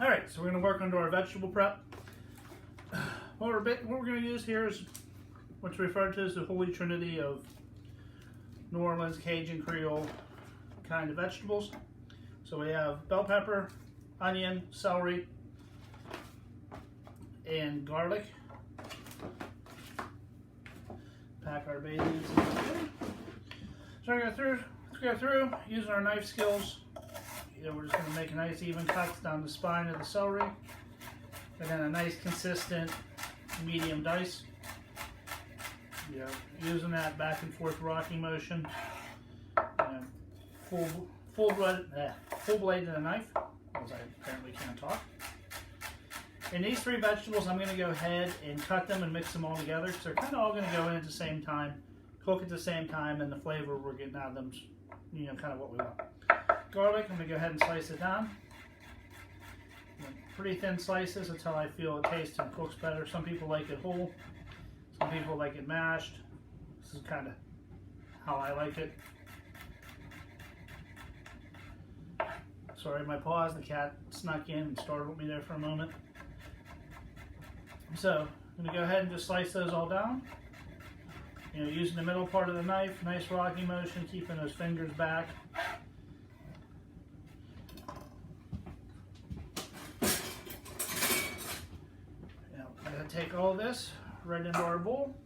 All right, so we're going to work onto our vegetable prep. What we're going to use here is what's referred to as the Holy Trinity of New Orleans Cajun Creole kind of vegetables. So we have bell pepper, onion, celery, and garlic. Pack our bay leaves in here. So we're going to go through using our knife skills. We're just going to make a nice even cuts down the spine of the celery, and then a nice consistent medium dice. Using that back and forth rocking motion. Full blade to the knife, because I apparently can't talk. And these three vegetables, I'm going to go ahead and cut them and mix them all together, because they're kind of all going to go in at the same time, cook at the same time, and the flavor we're getting out of them, kind of what we want. Garlic, I'm going to go ahead and slice it down. Pretty thin slices, that's how I feel it tastes and cooks better. Some people like it whole, some people like it mashed. This is kind of how I like it. Sorry, my pause, the cat snuck in and startled me there for a moment. So, I'm going to go ahead and just slice those all down. Using the middle part of the knife, nice rocking motion, keeping those fingers back. I'm going to take all this right into our bowl.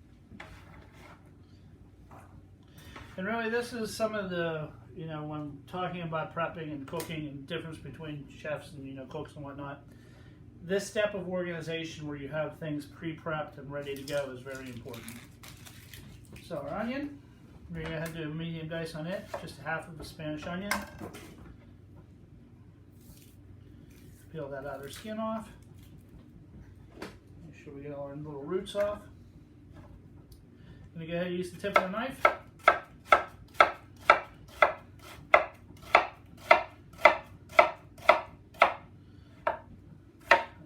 And really this is some of the, when talking about prepping and cooking and the difference between chefs and, cooks and whatnot, this step of organization where you have things pre-prepped and ready to go is very important. So our onion, we're going to go ahead and do a medium dice on it, just half of a Spanish onion. Peel that outer skin off. Make sure we get all our little roots off. I'm going to go ahead and use the tip of the knife.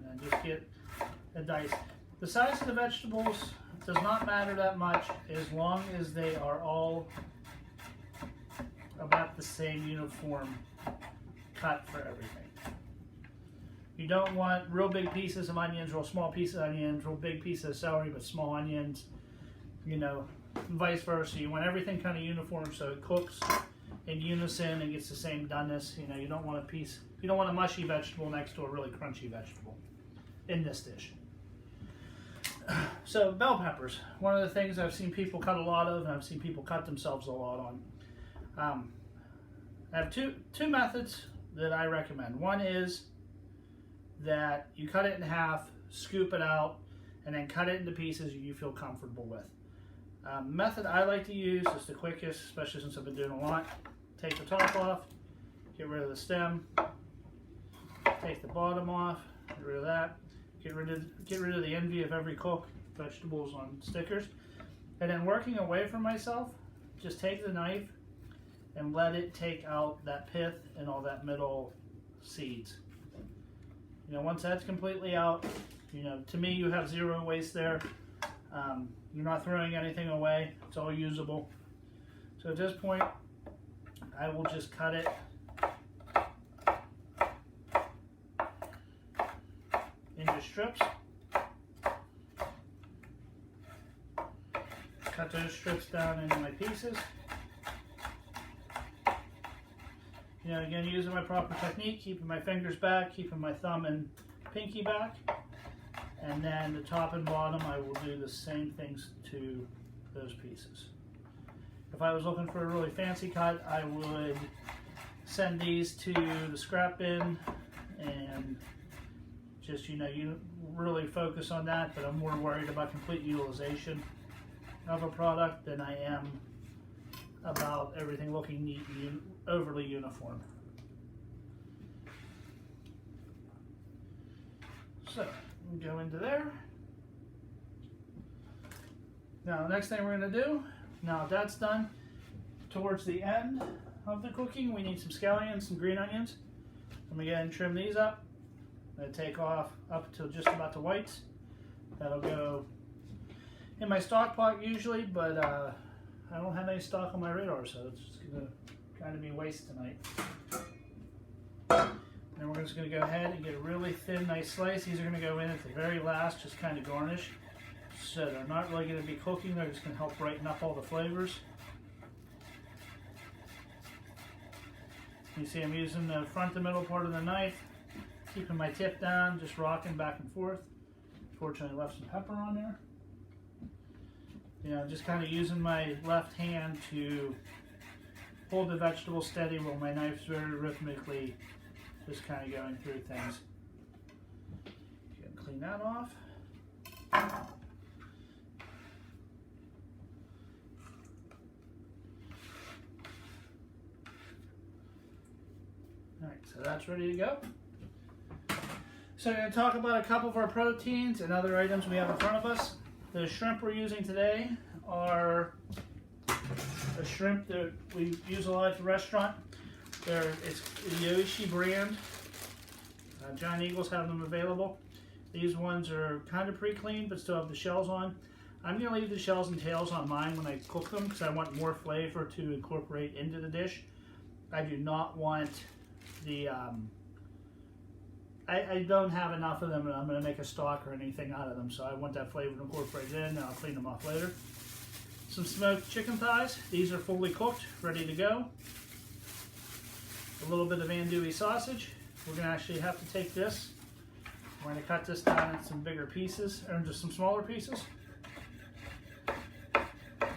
And just get a dice. The size of the vegetables does not matter that much as long as they are all about the same uniform cut for everything. You don't want real big pieces of onions, real small pieces of onions, real big pieces of celery but small onions, vice versa. You want everything kind of uniform so it cooks in unison and gets the same doneness. You don't want a mushy vegetable next to a really crunchy vegetable in this dish. So bell peppers, one of the things I've seen people cut a lot of, and I've seen people cut themselves a lot on. I have two methods that I recommend. One is that you cut it in half, scoop it out, and then cut it into pieces you feel comfortable with. Method I like to use is the quickest, especially since I've been doing a lot. Take the top off, get rid of the stem, take the bottom off, get rid of that. Get rid of the envy of every cook, vegetables on stickers. And then working away from myself, just take the knife and let it take out that pith and all that middle seeds. Once that's completely out, to me you have zero waste there. You're not throwing anything away, it's all usable. So at this point, I will just cut it into strips. Cut those strips down into my pieces. Again, using my proper technique, keeping my fingers back, keeping my thumb and pinky back. And then the top and bottom, I will do the same things to those pieces. If I was looking for a really fancy cut, I would send these to the scrap bin and just, you really focus on that, but I'm more worried about complete utilization of a product than I am about everything looking neat and overly uniform. So, go into there. Now, the next thing we're going to do, now if that's done, towards the end of the cooking, we need some scallions, some green onions. I'm going to go ahead and trim these up. I'm going to take off up until just about the whites. That'll go in my stock pot usually, but I don't have any stock on my radar, so it's going to kind of be waste tonight. Then we're going just going to go ahead and get a really thin, nice slice. These are going to go in at the very last, just kind of garnish. So they're not really going to be cooking, they're just going to help brighten up all the flavors. You see I'm using the front and middle part of the knife, keeping my tip down, just rocking back and forth. Fortunately, I left some pepper on there. You know, just kind of using my left hand to hold the vegetable steady while my knife's very rhythmically just kind of going through things. Clean that off. Alright, so that's ready to go. So I'm going to talk about a couple of our proteins and other items we have in front of us. The shrimp we're using today are a shrimp that we use a lot at the restaurant. It's the Yoichi brand. Giant Eagles have them available. These ones are kind of pre-cleaned but still have the shells on. I'm going to leave the shells and tails on mine when I cook them because I want more flavor to incorporate into the dish. I do not want the I don't have enough of them and I'm going to make a stock or anything out of them, so I want that flavor to incorporate in and I'll clean them off later. Some smoked chicken thighs. These are fully cooked, ready to go. A little bit of andouille sausage. We're going to actually have to take this. We're going to cut this down into some bigger pieces, or just some smaller pieces,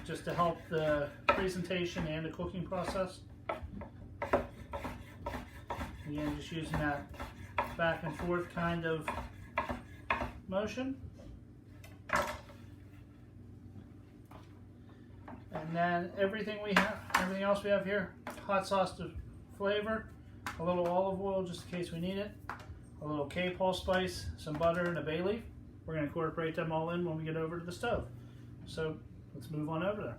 just to help the presentation and the cooking process. Again, just using that back and forth kind of motion. And then everything else we have here, hot sauce to flavor, a little olive oil just in case we need it, a little cape allspice, some butter, and a bay leaf. We're going to incorporate them all in when we get over to the stove. So let's move on over there.